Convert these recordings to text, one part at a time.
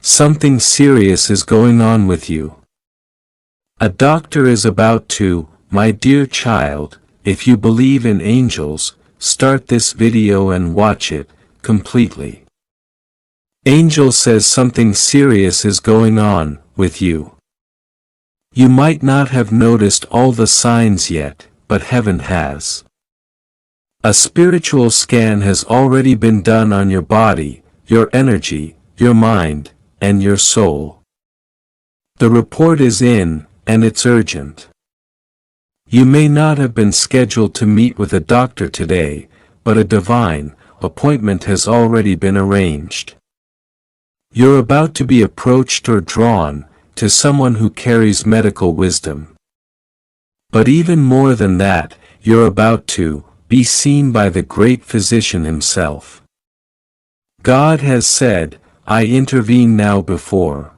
Something serious is going on with you. A doctor is about to, my dear child, if you believe in angels, start this video and watch it completely. Angel says something serious is going on with you. You might not have noticed all the signs yet, but heaven has. A spiritual scan has already been done on your body, your energy, your mind, and your soul. The report is in, and it's urgent. You may not have been scheduled to meet with a doctor today, but a divine appointment has already been arranged. You're about to be approached or drawn to someone who carries medical wisdom. But even more than that, you're about to be seen by the great physician himself. God has said, I intervene now before.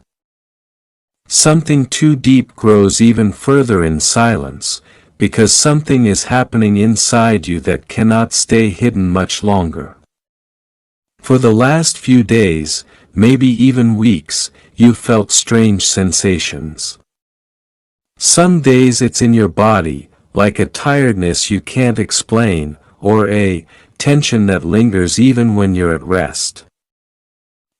Something too deep grows even further in silence, because something is happening inside you that cannot stay hidden much longer. For the last few days, maybe even weeks, you felt strange sensations. Some days it's in your body, like a tiredness you can't explain, or a tension that lingers even when you're at rest.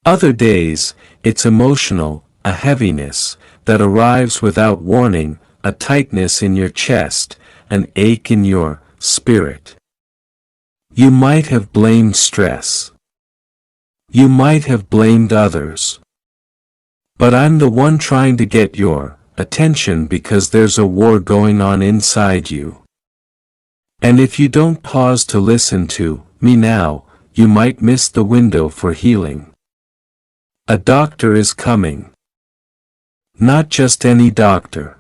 Other days, it's emotional, a heaviness that arrives without warning, a tightness in your chest, an ache in your spirit. You might have blamed stress. You might have blamed others. But I'm the one trying to get your attention because there's a war going on inside you. And if you don't pause to listen to me now, you might miss the window for healing. A doctor is coming. Not just any doctor.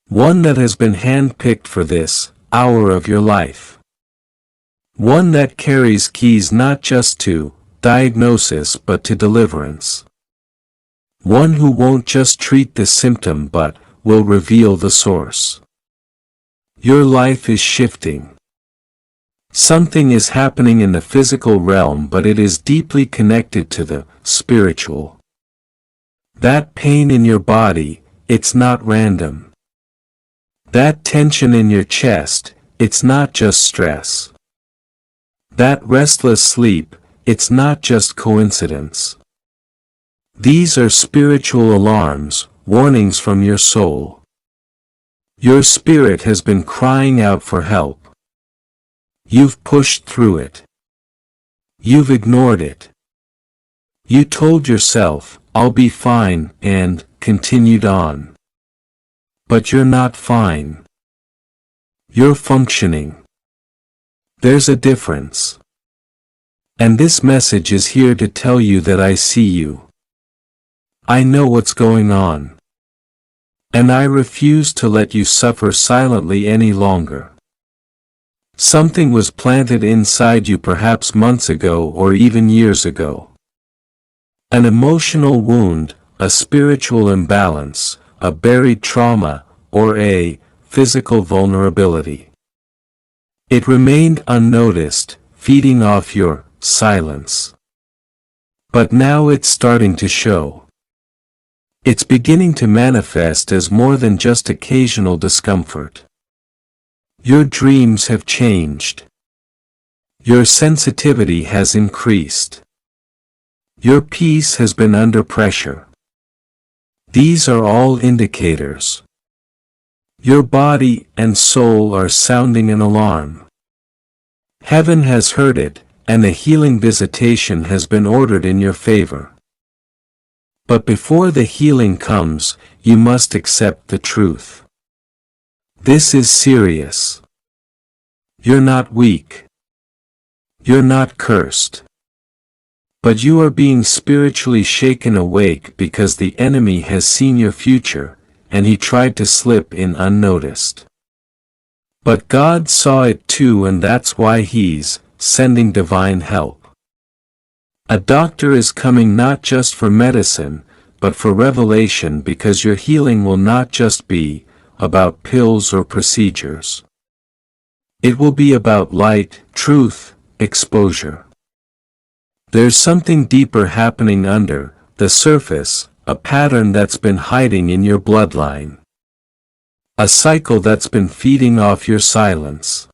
One that has been handpicked for this hour of your life. One that carries keys not just to diagnosis but to deliverance. One who won't just treat the symptom but will reveal the source. Your life is shifting. Something is happening in the physical realm, but it is deeply connected to the spiritual. That pain in your body, it's not random. That tension in your chest, it's not just stress. That restless sleep, it's not just coincidence. These are spiritual alarms, warnings from your soul. Your spirit has been crying out for help. You've pushed through it. You've ignored it. You told yourself, I'll be fine, and continued on. But you're not fine. You're functioning. There's a difference. And this message is here to tell you that I see you. I know what's going on. And I refuse to let you suffer silently any longer. Something was planted inside you perhaps months ago or even years ago. An emotional wound, a spiritual imbalance, a buried trauma, or a physical vulnerability. It remained unnoticed, feeding off your silence. But now it's starting to show. It's beginning to manifest as more than just occasional discomfort. Your dreams have changed. Your sensitivity has increased. Your peace has been under pressure. These are all indicators. Your body and soul are sounding an alarm. Heaven has heard it, and a healing visitation has been ordered in your favor. But before the healing comes, you must accept the truth. This is serious. You're not weak. You're not cursed. But you are being spiritually shaken awake because the enemy has seen your future, and he tried to slip in unnoticed. But God saw it too, and that's why he's sending divine help. A doctor is coming not just for medicine, but for revelation, because your healing will not just be about pills or procedures. It will be about light, truth, exposure. There's something deeper happening under the surface, a pattern that's been hiding in your bloodline. A cycle that's been feeding off your silence.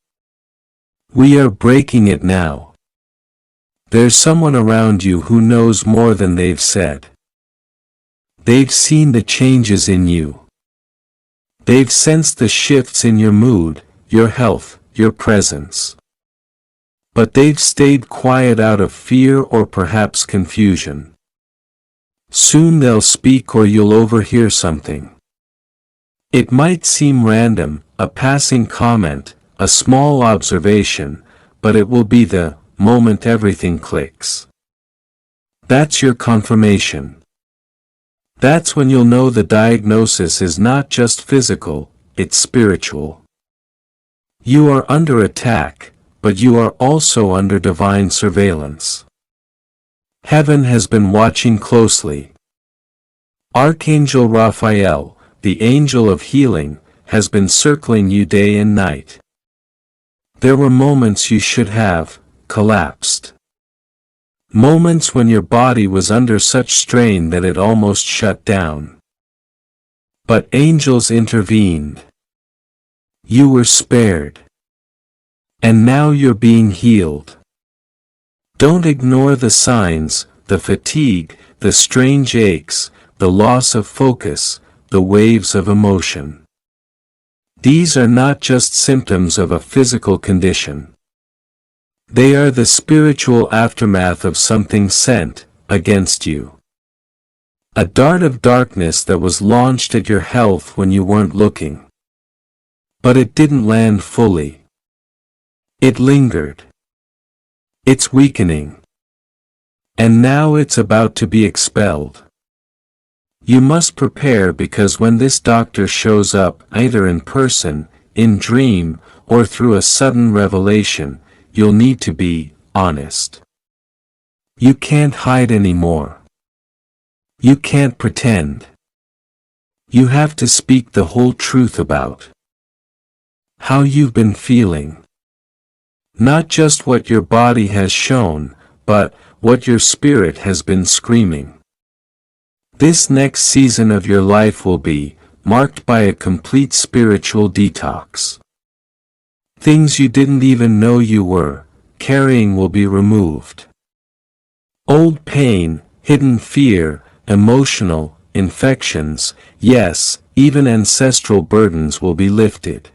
We are breaking it now. There's someone around you who knows more than they've said. They've seen the changes in you. They've sensed the shifts in your mood, your health, your presence. But they've stayed quiet out of fear or perhaps confusion. Soon they'll speak or you'll overhear something. It might seem random, a passing comment, a small observation, but it will be the moment everything clicks. That's your confirmation. That's when you'll know the diagnosis is not just physical, it's spiritual. You are under attack, but you are also under divine surveillance. Heaven has been watching closely. Archangel Raphael, the angel of healing, has been circling you day and night. There were moments you should have collapsed. Moments when your body was under such strain that it almost shut down. But angels intervened. You were spared. And now you're being healed. Don't ignore the signs, the fatigue, the strange aches, the loss of focus, the waves of emotion. These are not just symptoms of a physical condition. They are the spiritual aftermath of something sent against you. A dart of darkness that was launched at your health when you weren't looking. But it didn't land fully. It lingered. It's weakening. And now it's about to be expelled. You must prepare because when this doctor shows up, either in person, in dream, or through a sudden revelation, you'll need to be honest. You can't hide anymore. You can't pretend. You have to speak the whole truth about how you've been feeling. Not just what your body has shown, but what your spirit has been screaming. This next season of your life will be marked by a complete spiritual detox. Things you didn't even know you were carrying will be removed. Old pain, hidden fear, emotional infections, yes, even ancestral burdens will be lifted.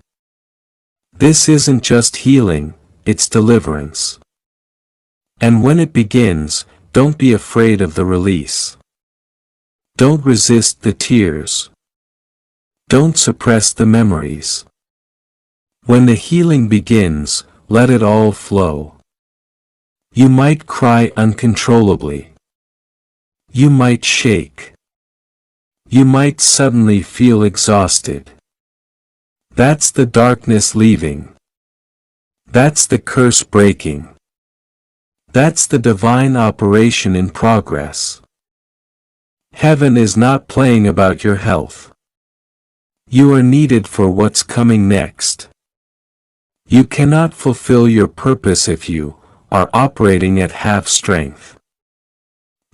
This isn't just healing, it's deliverance. And when it begins, don't be afraid of the release. Don't resist the tears. Don't suppress the memories. When the healing begins, let it all flow. You might cry uncontrollably. You might shake. You might suddenly feel exhausted. That's the darkness leaving. That's the curse breaking. That's the divine operation in progress. Heaven is not playing about your health. You are needed for what's coming next. You cannot fulfill your purpose if you are operating at half strength.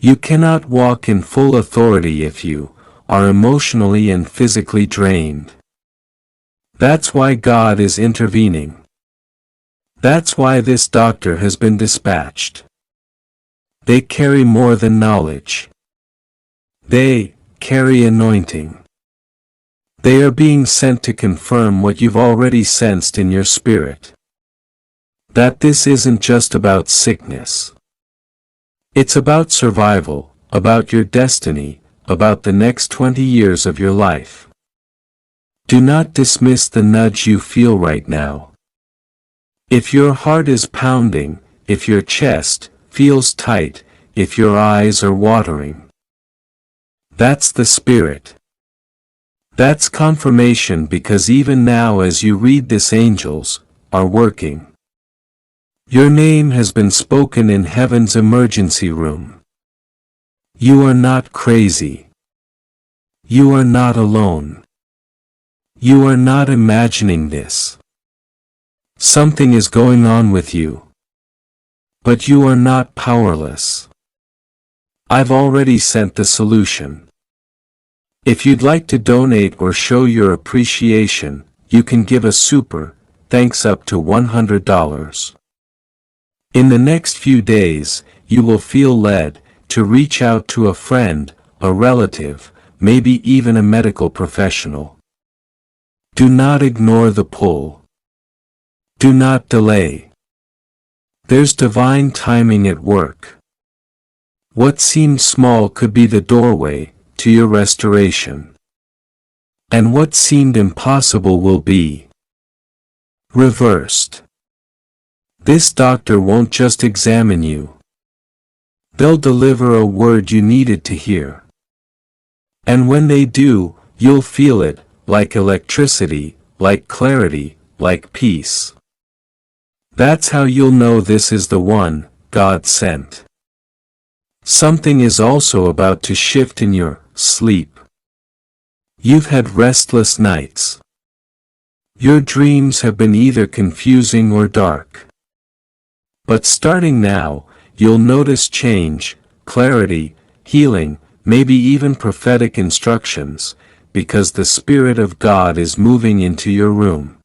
You cannot walk in full authority if you are emotionally and physically drained. That's why God is intervening. That's why this doctor has been dispatched. They carry more than knowledge. They carry anointing. They are being sent to confirm what you've already sensed in your spirit. That this isn't just about sickness. It's about survival, about your destiny, about the next 20 years of your life. Do not dismiss the nudge you feel right now. If your heart is pounding, if your chest feels tight, if your eyes are watering, that's the spirit. That's confirmation because even now as you read this, angels are working. Your name has been spoken in heaven's emergency room. You are not crazy. You are not alone. You are not imagining this. Something is going on with you. But you are not powerless. I've already sent the solution. If you'd like to donate or show your appreciation, you can give a super thanks up to $100. In the next few days, you will feel led to reach out to a friend, a relative, maybe even a medical professional. Do not ignore the pull. Do not delay. There's divine timing at work. What seemed small could be the doorway to your restoration. And what seemed impossible will be reversed. This doctor won't just examine you. They'll deliver a word you needed to hear. And when they do, you'll feel it, like electricity, like clarity, like peace. That's how you'll know this is the one God sent. Something is also about to shift in your sleep. You've had restless nights. Your dreams have been either confusing or dark. But starting now, you'll notice change, clarity, healing, maybe even prophetic instructions, because the Spirit of God is moving into your room.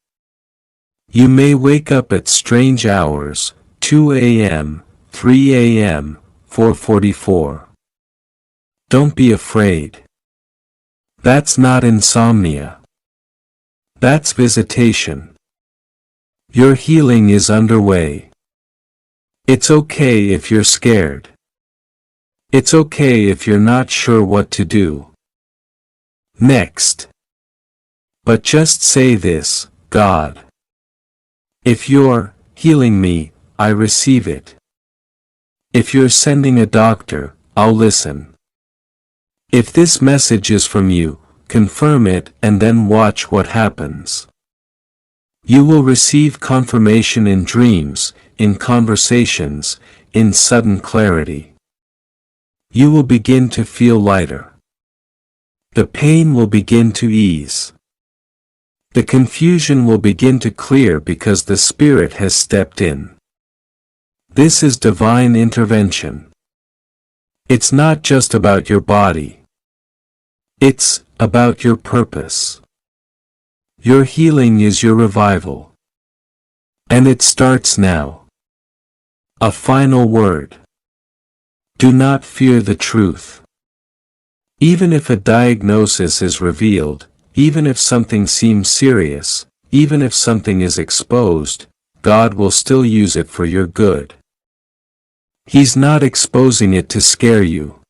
You may wake up at strange hours, 2 a.m., 3 a.m., 4:44. Don't be afraid. That's not insomnia. That's visitation. Your healing is underway. It's okay if you're scared. It's okay if you're not sure what to do next. But just say this, God. If you're healing me, I receive it. If you're sending a doctor, I'll listen. If this message is from you, confirm it and then watch what happens. You will receive confirmation in dreams, in conversations, in sudden clarity. You will begin to feel lighter. The pain will begin to ease. The confusion will begin to clear because the Spirit has stepped in. This is divine intervention. It's not just about your body. It's about your purpose. Your healing is your revival. And it starts now. A final word. Do not fear the truth. Even if a diagnosis is revealed, even if something seems serious, even if something is exposed, God will still use it for your good. He's not exposing it to scare you.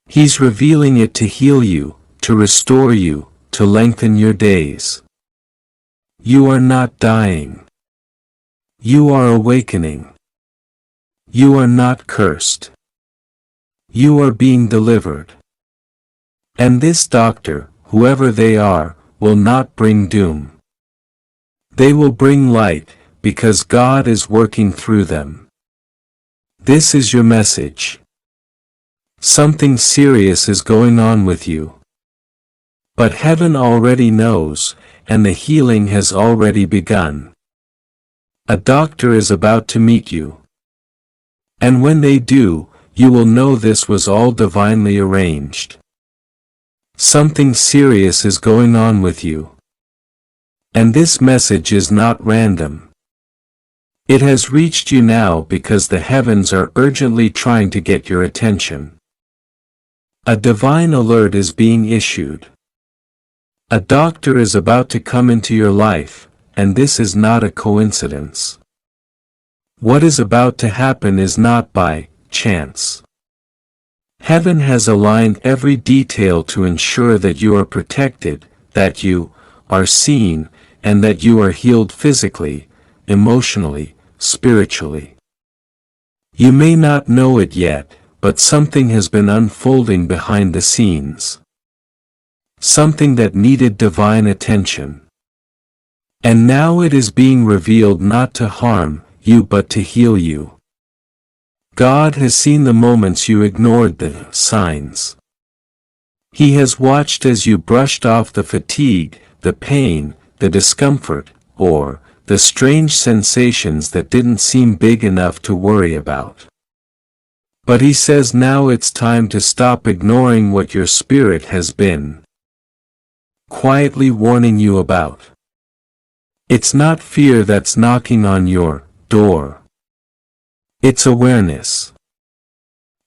He's revealing it to heal you, to restore you, to lengthen your days. You are not dying. You are awakening. You are not cursed. You are being delivered. And this doctor, whoever they are, will not bring doom. They will bring light, because God is working through them. This is your message. Something serious is going on with you. But heaven already knows, and the healing has already begun. A doctor is about to meet you. And when they do, you will know this was all divinely arranged. Something serious is going on with you. And this message is not random. It has reached you now because the heavens are urgently trying to get your attention. A divine alert is being issued. A doctor is about to come into your life, and this is not a coincidence. What is about to happen is not by chance. Heaven has aligned every detail to ensure that you are protected, that you are seen, and that you are healed physically, emotionally, spiritually. You may not know it yet, but something has been unfolding behind the scenes. Something that needed divine attention. And now it is being revealed not to harm you but to heal you. God has seen the moments you ignored the signs. He has watched as you brushed off the fatigue, the pain, the discomfort, or the strange sensations that didn't seem big enough to worry about. But he says now it's time to stop ignoring what your spirit has been quietly warning you about. It's not fear that's knocking on your door. It's awareness.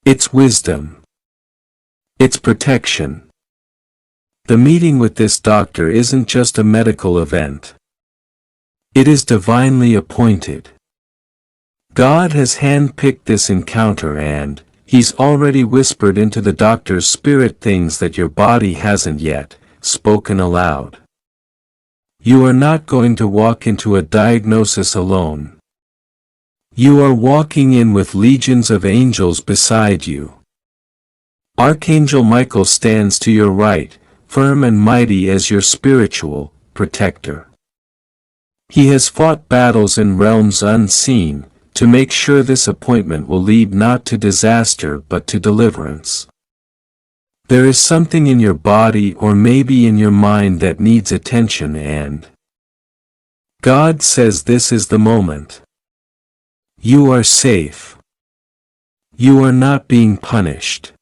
It's wisdom. It's protection. The meeting with this doctor isn't just a medical event. It is divinely appointed. God has handpicked this encounter and He's already whispered into the doctor's spirit things that your body hasn't yet spoken aloud. You are not going to walk into a diagnosis alone. You are walking in with legions of angels beside you. Archangel Michael stands to your right, firm and mighty as your spiritual protector. He has fought battles in realms unseen, to make sure this appointment will lead not to disaster but to deliverance. There is something in your body or maybe in your mind that needs attention, and God says this is the moment. You are safe. You are not being punished.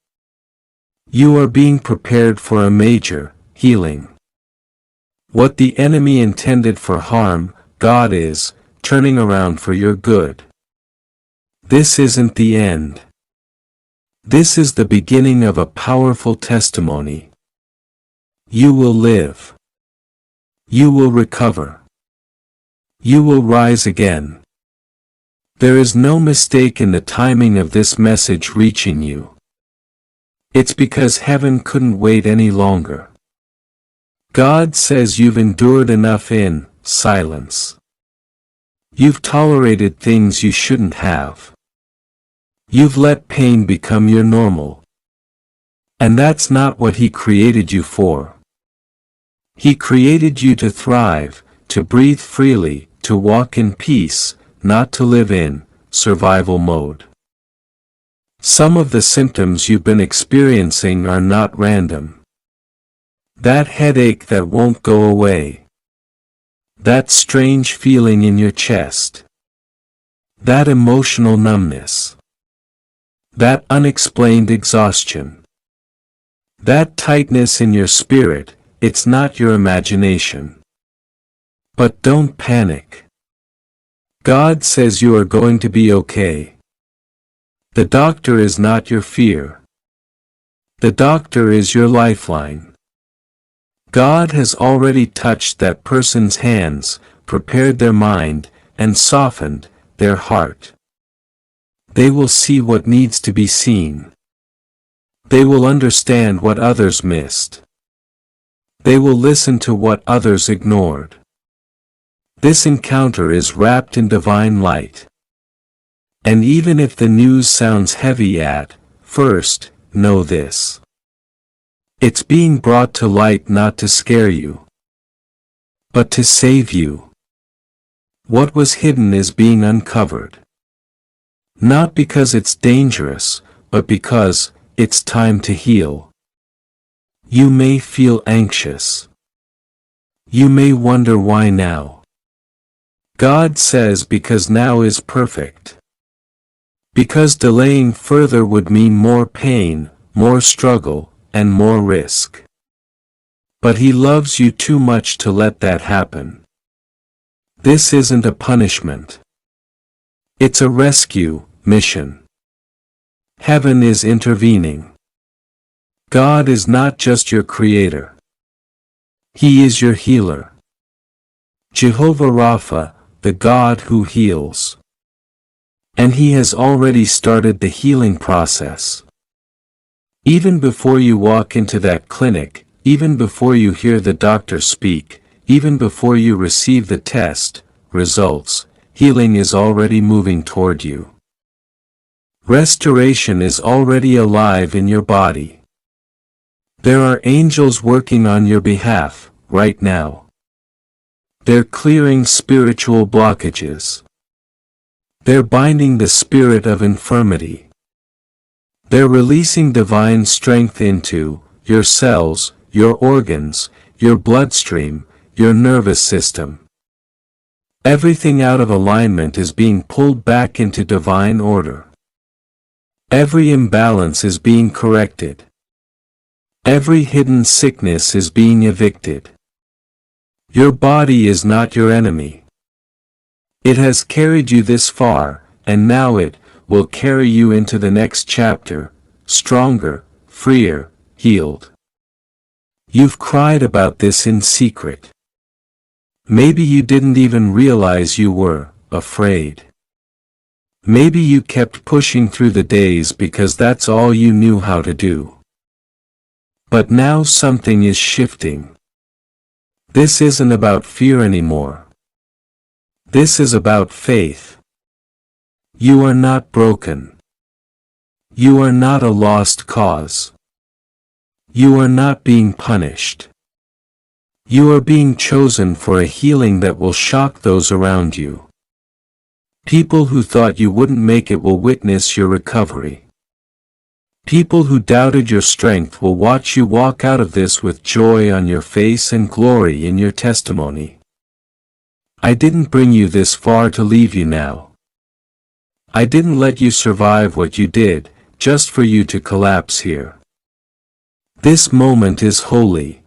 You are being prepared for a major healing. What the enemy intended for harm, God is turning around for your good. This isn't the end. This is the beginning of a powerful testimony. You will live. You will recover. You will rise again. There is no mistake in the timing of this message reaching you. It's because heaven couldn't wait any longer. God says you've endured enough in silence. You've tolerated things you shouldn't have. You've let pain become your normal. And that's not what He created you for. He created you to thrive, to breathe freely, to walk in peace, not to live in survival mode. Some of the symptoms you've been experiencing are not random. That headache that won't go away. That strange feeling in your chest. That emotional numbness. That unexplained exhaustion. That tightness in your spirit, it's not your imagination. But don't panic. God says you are going to be okay. The doctor is not your fear. The doctor is your lifeline. God has already touched that person's hands, prepared their mind, and softened their heart. They will see what needs to be seen. They will understand what others missed. They will listen to what others ignored. This encounter is wrapped in divine light. And even if the news sounds heavy at first, know this. It's being brought to light not to scare you, but to save you. What was hidden is being uncovered. Not because it's dangerous, but because it's time to heal. You may feel anxious. You may wonder why now. God says because now is perfect. Because delaying further would mean more pain, more struggle, and more risk. But He loves you too much to let that happen. This isn't a punishment. It's a rescue mission. Heaven is intervening. God is not just your creator. He is your healer. Jehovah Rapha, the God who heals. And He has already started the healing process. Even before you walk into that clinic, even before you hear the doctor speak, even before you receive the test results, healing is already moving toward you. Restoration is already alive in your body. There are angels working on your behalf, right now. They're clearing spiritual blockages. They're binding the spirit of infirmity. They're releasing divine strength into your cells, your organs, your bloodstream, your nervous system. Everything out of alignment is being pulled back into divine order. Every imbalance is being corrected. Every hidden sickness is being evicted. Your body is not your enemy. It has carried you this far, and now it will carry you into the next chapter, stronger, freer, healed. You've cried about this in secret. Maybe you didn't even realize you were afraid. Maybe you kept pushing through the days because that's all you knew how to do. But now something is shifting. This isn't about fear anymore. This is about faith. You are not broken. You are not a lost cause. You are not being punished. You are being chosen for a healing that will shock those around you. People who thought you wouldn't make it will witness your recovery. People who doubted your strength will watch you walk out of this with joy on your face and glory in your testimony. I didn't bring you this far to leave you now. I didn't let you survive what you did, just for you to collapse here. This moment is holy.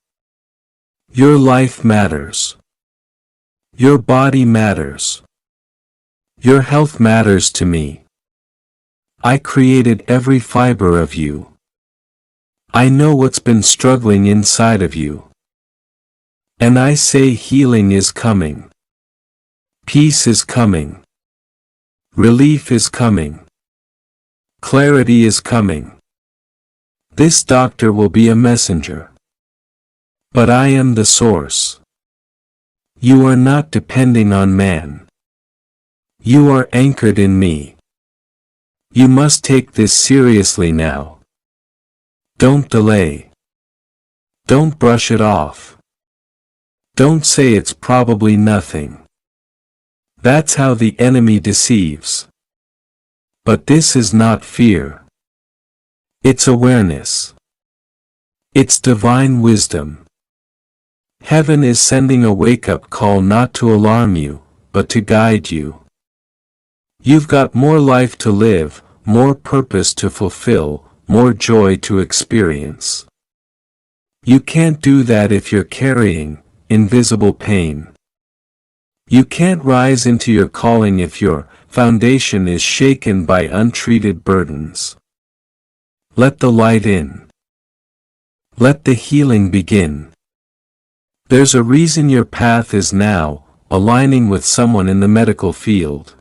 Your life matters. Your body matters. Your health matters to me. I created every fiber of you. I know what's been struggling inside of you. And I say healing is coming. Peace is coming. Relief is coming. Clarity is coming. This doctor will be a messenger. But I am the source. You are not depending on man. You are anchored in me. You must take this seriously now. Don't delay. Don't brush it off. Don't say it's probably nothing. That's how the enemy deceives. But this is not fear. It's awareness. It's divine wisdom. Heaven is sending a wake-up call not to alarm you, but to guide you. You've got more life to live, more purpose to fulfill, more joy to experience. You can't do that if you're carrying invisible pain. You can't rise into your calling if your foundation is shaken by untreated burdens. Let the light in. Let the healing begin. There's a reason your path is now aligning with someone in the medical field.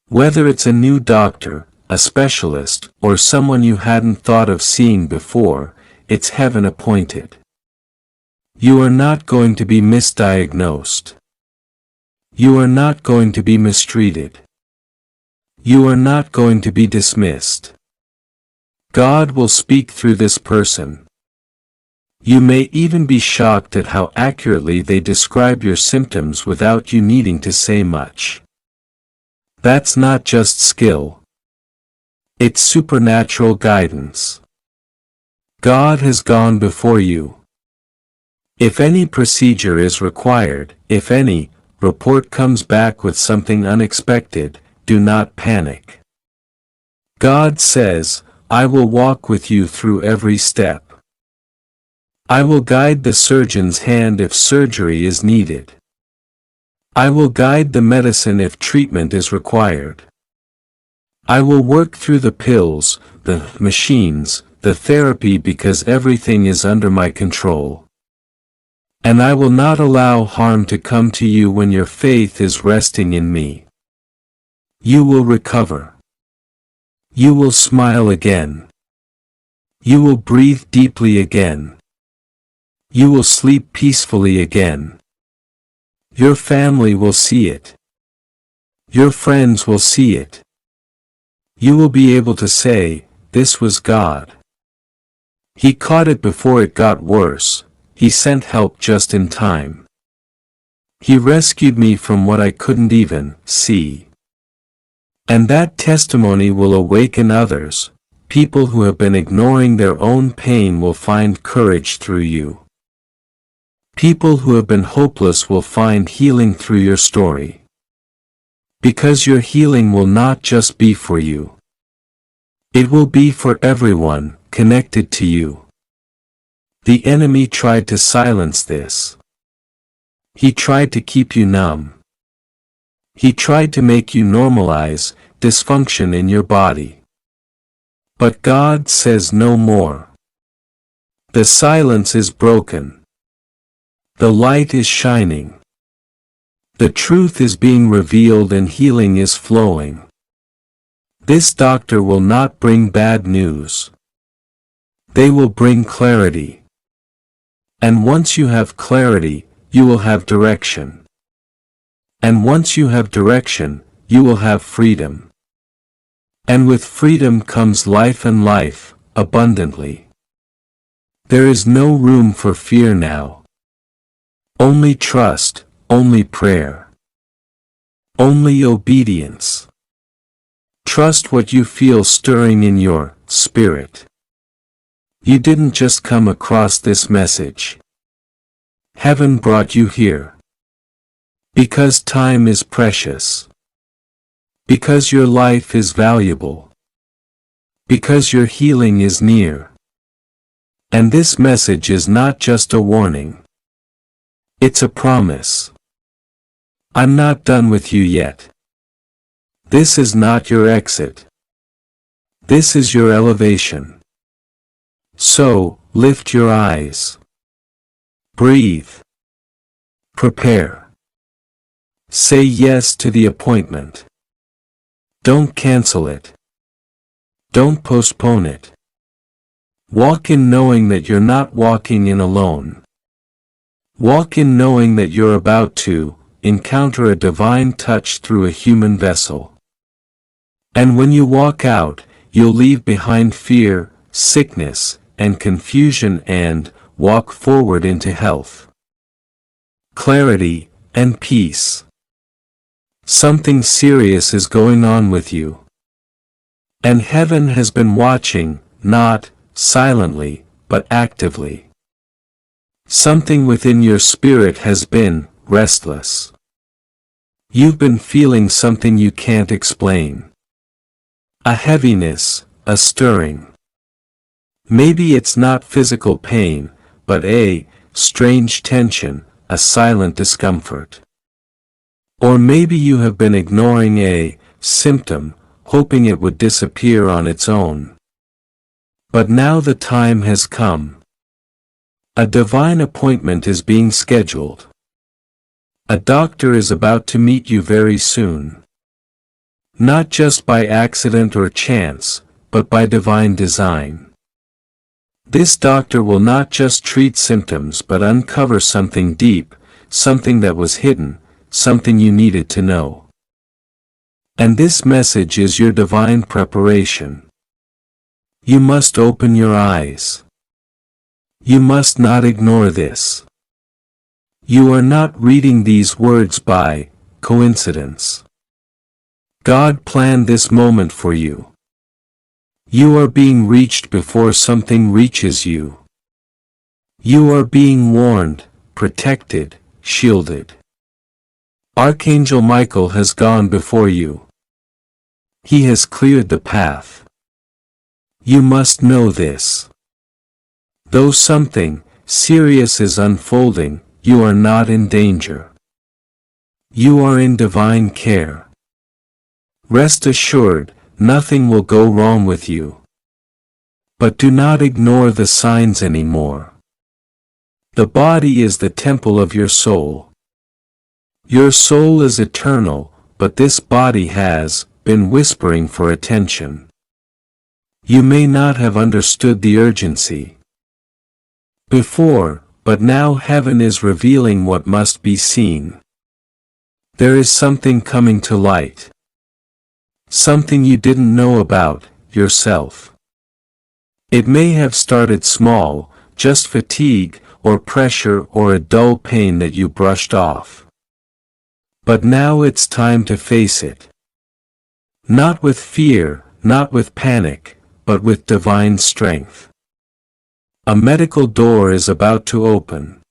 Whether it's a new doctor, a specialist, or someone you hadn't thought of seeing before, it's heaven appointed. You are not going to be misdiagnosed. You are not going to be mistreated. You are not going to be dismissed. God will speak through this person. You may even be shocked at how accurately they describe your symptoms without you needing to say much. That's not just skill. It's supernatural guidance. God has gone before you. If any procedure is required, if any report comes back with something unexpected, do not panic. God says, I will walk with you through every step. I will guide the surgeon's hand if surgery is needed. I will guide the medicine if treatment is required. I will work through the pills, the machines, the therapy because everything is under my control. And I will not allow harm to come to you when your faith is resting in me. You will recover. You will smile again. You will breathe deeply again. You will sleep peacefully again. Your family will see it. Your friends will see it. You will be able to say, this was God. He caught it before it got worse. He sent help just in time. He rescued me from what I couldn't even see. And that testimony will awaken others. People who have been ignoring their own pain will find courage through you. People who have been hopeless will find healing through your story. Because your healing will not just be for you. It will be for everyone connected to you. The enemy tried to silence this. He tried to keep you numb. He tried to make you normalize dysfunction in your body. But God says no more. The silence is broken. The light is shining. The truth is being revealed and healing is flowing. This doctor will not bring bad news. They will bring clarity. And once you have clarity, you will have direction. And once you have direction, you will have freedom. And with freedom comes life, and life abundantly. There is no room for fear now. Only trust, only prayer. Only obedience. Trust what you feel stirring in your spirit. You didn't just come across this message. Heaven brought you here. Because time is precious. Because your life is valuable. Because your healing is near. And this message is not just a warning. It's a promise. I'm not done with you yet. This is not your exit. This is your elevation. So, lift your eyes. Breathe. Prepare. Say yes to the appointment. Don't cancel it. Don't postpone it. Walk in knowing that you're not walking in alone. Walk in knowing that you're about to encounter a divine touch through a human vessel. And when you walk out, you'll leave behind fear, sickness, and confusion and walk forward into health, clarity, and peace. Something serious is going on with you. And heaven has been watching, not silently, but actively. Something within your spirit has been restless. You've been feeling something you can't explain. A heaviness, a stirring. Maybe it's not physical pain, but a strange tension, a silent discomfort. Or maybe you have been ignoring a symptom, hoping it would disappear on its own. But now the time has come. A divine appointment is being scheduled. A doctor is about to meet you very soon. Not just by accident or chance, but by divine design. This doctor will not just treat symptoms but uncover something deep, something that was hidden, something you needed to know. And this message is your divine preparation. You must open your eyes. You must not ignore this. You are not reading these words by coincidence. God planned this moment for you. You are being reached before something reaches you. You are being warned, protected, shielded. Archangel Michael has gone before you. He has cleared the path. You must know this. Though something serious is unfolding, you are not in danger. You are in divine care. Rest assured, nothing will go wrong with you. But do not ignore the signs anymore. The body is the temple of your soul. Your soul is eternal, but this body has been whispering for attention. You may not have understood the urgency before, but now heaven is revealing what must be seen. There is something coming to light. Something you didn't know about yourself. It may have started small, just fatigue, or pressure, or a dull pain that you brushed off. But now it's time to face it. Not with fear, not with panic, but with divine strength. A medical door is about to open.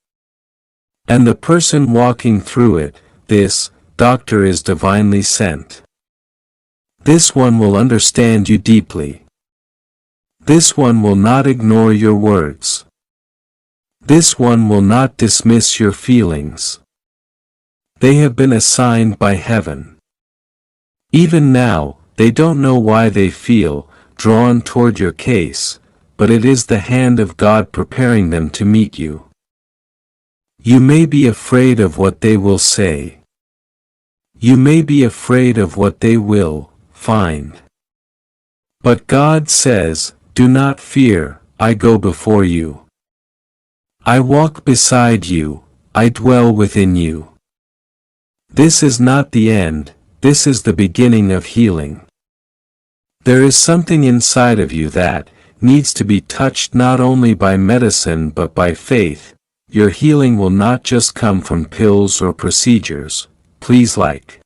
And the person walking through it, this doctor, is divinely sent. This one will understand you deeply. This one will not ignore your words. This one will not dismiss your feelings. They have been assigned by heaven. Even now, they don't know why they feel drawn toward your case, but it is the hand of God preparing them to meet you. You may be afraid of what they will say. You may be afraid of what they will find. But God says, "Do not fear, I go before you. I walk beside you, I dwell within you." This is not the end, this is the beginning of healing. There is something inside of you that needs to be touched not only by medicine but by faith. Your healing will not just come from pills or procedures. Please like,